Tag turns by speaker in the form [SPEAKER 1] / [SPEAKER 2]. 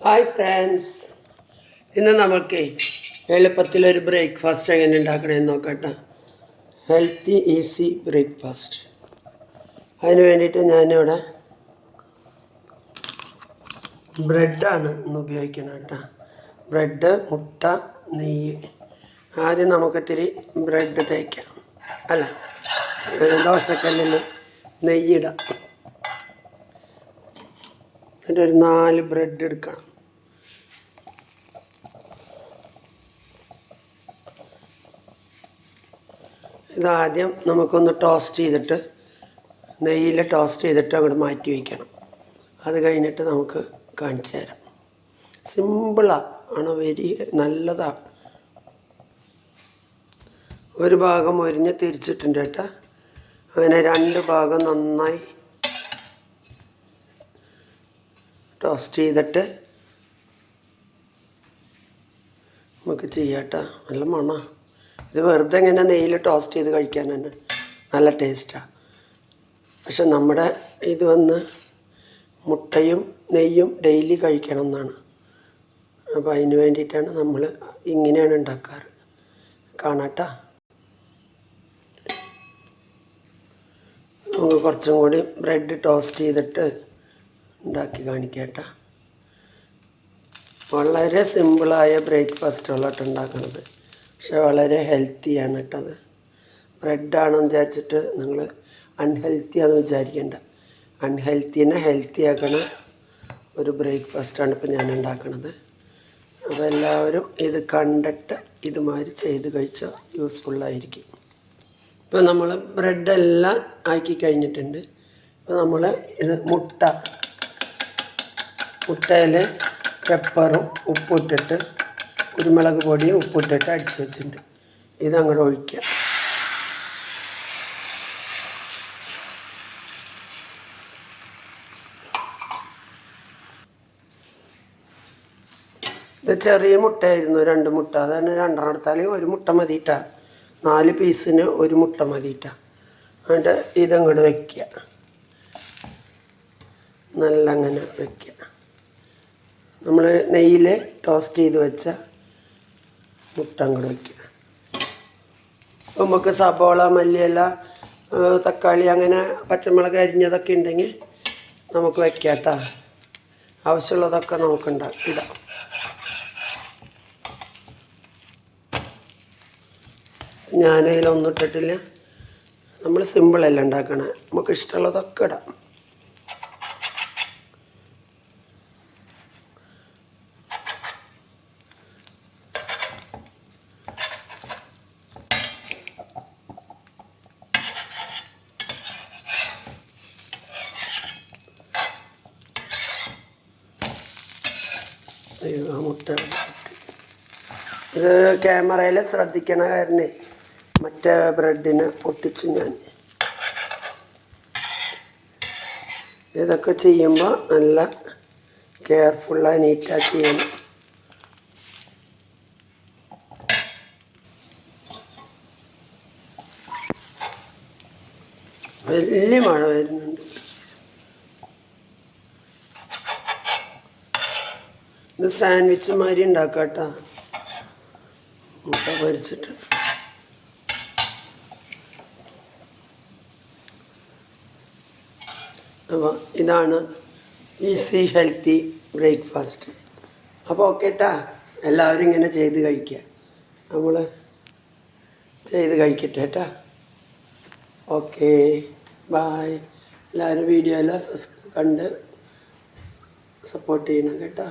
[SPEAKER 1] Hi friends, ഇന്ന് നമുക്ക് എളുപ്പത്തിലൊരു breakfast എങ്ങനെ ഉണ്ടാക്കണമെന്ന് നോക്കട്ടെ. Healthy easy breakfast. അതിന് വേണ്ടിയിട്ട് ഞാനിവിടെ ബ്രെഡാണ് ഇന്ന് ഉപയോഗിക്കുന്നത് കേട്ടോ. ബ്രെഡ്, മുട്ട, നെയ്യ്. ആദ്യം നമുക്കിത്തിരി ബ്രെഡ് തേക്കാം, അല്ല ദോശക്കല്ലിൽ നെയ്യിടാം. എന്നിട്ട് ഒരു 4 ബ്രെഡ് എടുക്കാം. ഇതാദ്യം നമുക്കൊന്ന് ടോസ്റ്റ് ചെയ്തിട്ട് നെയ്യിൽ ടോസ്റ്റ് ചെയ്തിട്ട് അങ്ങോട്ട് മാറ്റി വയ്ക്കണം. അത് കഴിഞ്ഞിട്ട് നമുക്ക് കാണിച്ചു തരാം. സിമ്പിളാണ്, നല്ലതാണ്. ഒരു ഭാഗം മൊരിഞ്ഞ് തിരിച്ചിട്ടുണ്ട് കേട്ടോ. അങ്ങനെ 2 ഭാഗം നന്നായി ടോസ്റ്റ് ചെയ്തിട്ട് നമുക്ക് ചെയ്യാം കേട്ടോ. നല്ല മണമാണ്. ഇത് വെറുതെ ഇങ്ങനെ നെയ്യിൽ ടോസ്റ്റ് ചെയ്ത് കഴിക്കാൻ തന്നെ നല്ല ടേസ്റ്റാണ്. പക്ഷെ നമ്മുടെ ഇത് മുട്ടയും നെയ്യും ഡെയിലി കഴിക്കണം എന്നാണ്. അപ്പോൾ അതിന് വേണ്ടിയിട്ടാണ് നമ്മൾ ഇങ്ങനെയാണ് ഉണ്ടാക്കാറ്. കാണാട്ടോ. നമുക്ക് കുറച്ചും കൂടി ബ്രെഡ് ടോസ്റ്റ് ചെയ്തിട്ട് ഉണ്ടാക്കി കാണിക്കാട്ടോ. വളരെ സിമ്പിളായ ബ്രേക്ക്ഫാസ്റ്റുകളായിട്ട് ഉണ്ടാക്കുന്നത്, പക്ഷെ വളരെ ഹെൽത്തിയാണ് കേട്ടത്. ബ്രെഡാണെന്ന് വിചാരിച്ചിട്ട് നിങ്ങൾ അൺഹെൽത്തിയാണെന്ന് വിചാരിക്കേണ്ട. അൺഹെൽത്തിനെ ഹെൽത്തി ആക്കണ ഒരു ബ്രേക്ക്ഫാസ്റ്റാണ് ഇപ്പോൾ ഞാൻ ഉണ്ടാക്കുന്നത്. അപ്പോൾ എല്ലാവരും ഇത് കണ്ടിട്ട് ഇതുമാതിരി ചെയ്ത് കഴിച്ചാൽ യൂസ്ഫുള്ളായിരിക്കും. ഇപ്പോൾ നമ്മൾ ബ്രെഡെല്ലാം ആക്കി കഴിഞ്ഞിട്ടുണ്ട്. ഇപ്പോൾ നമ്മൾ ഇത് മുട്ടയിൽ പെപ്പറും ഉപ്പിട്ടിട്ട്, കുരുമുളക് പൊടിയും ഉപ്പിട്ടിട്ട് അടിച്ച് വെച്ചിട്ടുണ്ട്. ഇതങ്ങോട്ട് ഒഴിക്കുക. ഇത് ചെറിയ മുട്ടയായിരുന്നു, 2 മുട്ട. അതന്നെ 2 എടുത്താൽ 1 മുട്ട മതിയിട്ടാ. 4 പീസിന് 1 മുട്ട മതിയിട്ടാ. എന്നിട്ട് ഇതങ്ങോട്ട് വയ്ക്കുക, നല്ല അങ്ങനെ വയ്ക്കുക. നമ്മൾ നെയ്യിൽ ടോസ്റ്റ് ചെയ്ത് വെച്ച മുട്ട അങ്ങോട്ട് വയ്ക്കുക. നമുക്ക് സബോള, മല്ലിയില, തക്കാളി, അങ്ങനെ പച്ചമുളക് അരിഞ്ഞതൊക്കെ ഉണ്ടെങ്കിൽ നമുക്ക് വയ്ക്കാം കേട്ടോ. ആവശ്യമുള്ളതൊക്കെ നമുക്ക് ഇടാം. ഞാനതിലൊന്നും ഇട്ടിട്ടില്ല. നമ്മൾ സിമ്പിളല്ല ഉണ്ടാക്കണേ. നമുക്ക് ഇഷ്ടമുള്ളതൊക്കെ ഇടാം. മുട്ട ഇത് ക്യാമറയിൽ ശ്രദ്ധിക്കണ കാരണേ മറ്റേ ബ്രെഡിന് പൊട്ടിച്ചു. ഞാൻ ഇതൊക്കെ ചെയ്യുമ്പോൾ നല്ല കെയർഫുള്ളായി നീറ്റായി ചെയ്യണം. വലിയ മഴ വരുന്നുണ്ട്. ഇത് സാൻഡ്വിച്ച് മാതിരി ഉണ്ടാക്കാം കേട്ടോ. മുട്ട പൊരിച്ചിട്ട് അപ്പോൾ ഇതാണ് ഈസി ഹെൽത്തി ബ്രേക്ക്ഫാസ്റ്റ്. അപ്പോൾ ഓക്കെ ട്ടാ, എല്ലാവരും ഇങ്ങനെ ചെയ്ത് കഴിക്കുക. നമ്മൾ ചെയ്ത് കഴിക്കട്ടെ കേട്ടോ. Okay, bye. എല്ലാവരും വീഡിയോ എല്ലാം കണ്ട് സപ്പോർട്ട് ചെയ്യണം കേട്ടോ.